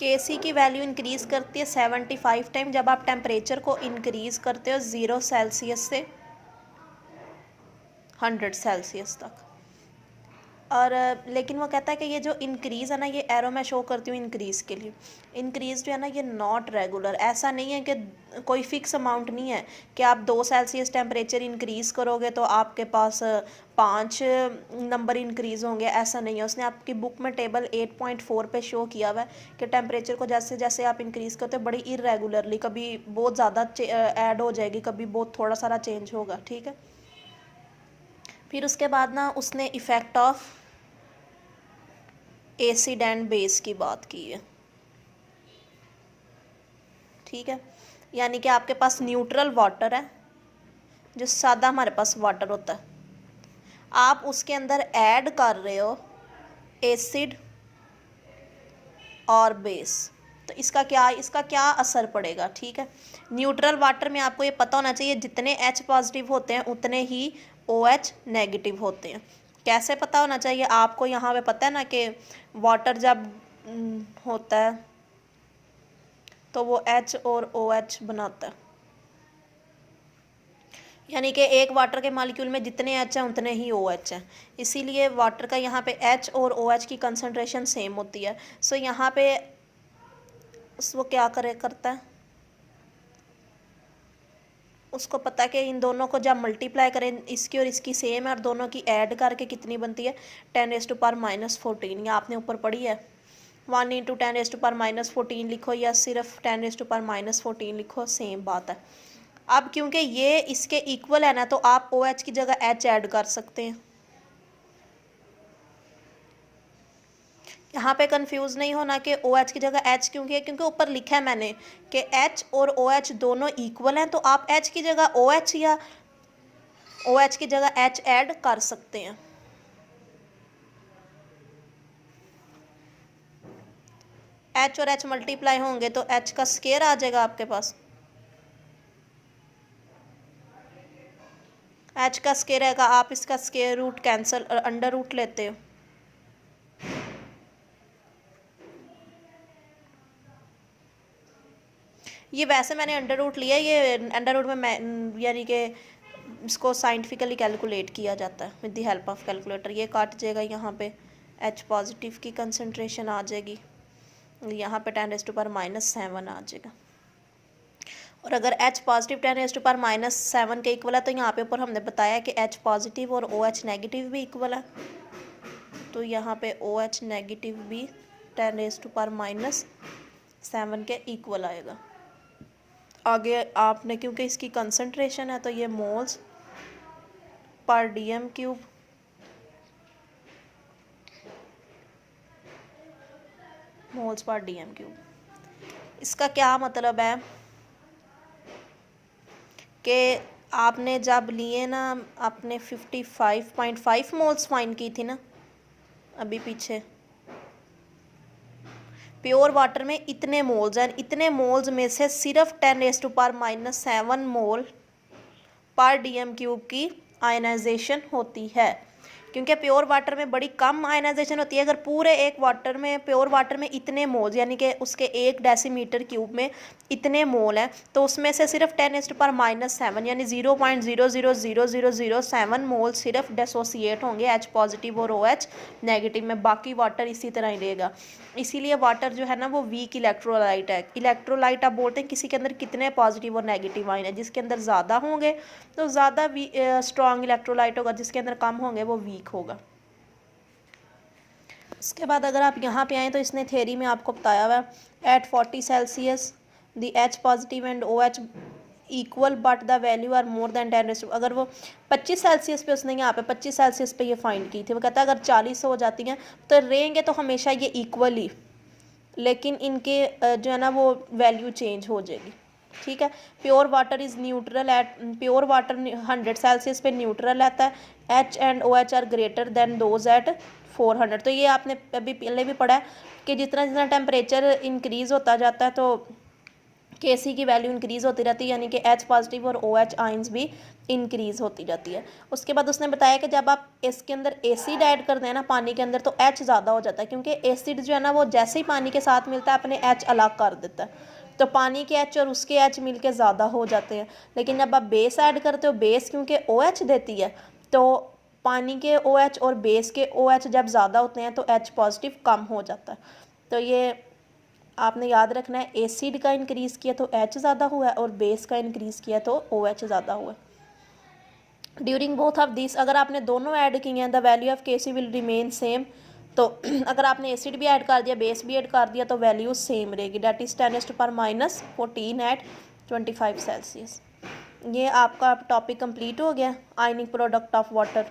Kc की value increase करती है 75 टाइम जब आप टेम्परेचर को इंक्रीज़ करते हो 0 सेल्सियस से 100 सेल्सियस तक। और लेकिन वो कहता है कि ये जो इंक्रीज़ है ना, ये एरो मैं शो करती हूँ इंक्रीज़ के लिए। इंक्रीज़ जो है ना, ये नॉट रेगुलर, ऐसा नहीं है कि कोई फिक्स अमाउंट नहीं है कि आप 2 सेल्सियस टेम्परेचर इंक्रीज़ करोगे तो आपके पास 5 नंबर इंक्रीज़ होंगे, ऐसा नहीं है। उसने आपकी बुक में टेबल 8.4 पे शो किया हुआ है कि टेम्परेचर को जैसे जैसे आप इंक्रीज़ करते हो बड़ी इरेगुलरली, कभी बहुत ज़्यादा ऐड हो जाएगी, कभी बहुत थोड़ा सारा चेंज होगा, ठीक है। फिर उसके बाद ना उसने effect of acid and base की बात की है, ठीक है। यानी कि आपके पास न्यूट्रल वाटर है, जो सादा हमारे पास वाटर होता है, आप उसके अंदर ऐड कर रहे हो एसिड और बेस, तो इसका क्या असर पड़ेगा, ठीक है। न्यूट्रल वाटर में आपको ये पता होना चाहिए जितने H पॉजिटिव होते हैं उतने ही OH नेगेटिव होते हैं। कैसे पता होना चाहिए आपको, यहाँ पे पता है ना कि वाटर जब होता है तो वो H और OH बनाता है, यानी कि एक वाटर के मॉलिक्यूल में जितने H हैं उतने ही OH हैं, इसीलिए वाटर का यहाँ पे H और OH की कंसनट्रेशन सेम होती है। सो यहाँ पे वो क्या करता है, उसको पता है कि इन दोनों को जब मल्टीप्लाई करें, इसकी और इसकी सेम है, और दोनों की ऐड करके कितनी बनती है 10⁻⁻14। या आपने ऊपर पढ़ी है 1 × 10⁻⁻14 लिखो या सिर्फ 10⁻⁻14 लिखो, सेम बात है। अब क्योंकि ये इसके इक्वल है ना, तो आप OH की जगह H ऐड कर सकते हैं। यहाँ पे कंफ्यूज नहीं होना कि OH की जगह H क्योंकि है, क्योंकि ऊपर लिखा है मैंने कि H और OH दोनों इक्वल हैं, तो आप H की जगह OH या OH की जगह H ऐड कर सकते हैं। H और H मल्टीप्लाई होंगे तो H का स्केयर आ जाएगा आपके पास, H का स्केयर आएगा, आप इसका square root cancel under root लेते हो, ये वैसे मैंने अंडर रूट लिया, ये अंडर रूट में मैं यानी कि इसको साइंटिफिकली कैलकुलेट किया जाता है with the help of calculator. ये काट जाएगा, यहाँ पे H पॉजिटिव की कंसनट्रेशन आ जाएगी, यहाँ पे 10⁻⁻7 आ जाएगा। और अगर H पॉजिटिव 10⁻⁻7 के इक्वल है तो यहाँ पे ऊपर हमने बताया कि H पॉजिटिव और OH नेगेटिव भी इक्वल है, तो यहाँ पे OH नेगेटिव भी 10⁻⁻7 के इक्वल आएगा। आगे आपने क्योंकि इसकी कंसंट्रेशन है तो ये moles per dm³, moles per dm³। इसका क्या मतलब है कि आपने जब लिए ना, आपने 55.5 मोल्स फाइंड की थी ना अभी पीछे, प्योर वाटर में इतने मोल्स हैं, इतने मोल्स में से सिर्फ 10⁻⁻7 मोल पर dm³ की आयनाइजेशन होती है, क्योंकि प्योर वाटर में बड़ी कम आयनाइजेशन होती है। अगर पूरे एक वाटर में, प्योर वाटर में इतने मोल्स यानी कि उसके 1 डेसीमीटर क्यूब में इतने मोल हैं, तो उसमें से सिर्फ 10⁻⁻7 यानी 0.00007 मोल सिर्फ डिसोसिएट होंगे H पॉजिटिव और OH नेगेटिव में, बाकी वाटर इसी तरह ही रहेगा। इसीलिए वाटर जो है ना वो वीक इलेक्ट्रोलाइट है। इलेक्ट्रोलाइट आप बोलते हैं किसी के अंदर कितने पॉजिटिव और नेगेटिव आयन है, जिसके अंदर ज़्यादा होंगे तो ज़्यादा स्ट्रॉन्ग इलेक्ट्रोलाइट होगा, जिसके अंदर कम होंगे वो वीक होगा। उसके बाद अगर आप यहाँ पे आएँ तो इसने थ्योरी में आपको बताया हुआ है at 40 Celsius the H positive and OH equal but the value are more than 10⁻। अगर वो 25 सेल्सियस पे, उसने यहाँ पे 25 सेल्सियस पे ये फाइंड की थी, वो कहता है अगर 40 हो जाती हैं तो रहेंगे तो हमेशा ये इक्वल ही, लेकिन इनके जो है ना वो वैल्यू चेंज हो जाएगी, ठीक है। Pure water is neutral at, pure water 100 Celsius पे न्यूट्रल रहता है, H and OH are greater than those at 400। तो ये आपने अभी पहले भी पढ़ा है कि जितना जितना टेम्परेचर इंक्रीज़ होता जाता है तो Kc की वैल्यू इंक्रीज़ होती रहती है, यानी कि H पॉजिटिव और OH आइंस भी इंक्रीज़ होती रहती है। उसके बाद उसने बताया कि जब आप इसके अंदर एसिड ऐड करते हैं ना पानी के अंदर, तो H ज़्यादा हो जाता है, क्योंकि एसिड जो है ना वो जैसे ही पानी के साथ मिलता है अपने H अलग कर देता है, तो पानी के H और उसके H मिल के ज़्यादा हो जाते हैं। लेकिन जब आप बेस ऐड करते हो, बेस क्योंकि OH देती है, तो पानी के OH और बेस के OH जब ज़्यादा होते हैं तो H पॉजिटिव कम हो जाता है। तो ये आपने याद रखना है, एसिड का इंक्रीज़ किया तो H ज़्यादा हुआ है और बेस का इंक्रीज़ किया तो OH ज़्यादा हुआ है। ड्यूरिंग बोथ ऑफ दिस, अगर आपने दोनों ऐड किए हैं, the value of Kc will remain same. तो अगर आपने एसिड भी ऐड कर दिया, बेस भी ऐड कर दिया, तो वैल्यू सेम रहेगी, डेट इज़ 10⁻⁻14 एट 25 सेल्सियस। ये आपका टॉपिक कंप्लीट हो गया, आयनिक प्रोडक्ट ऑफ वाटर।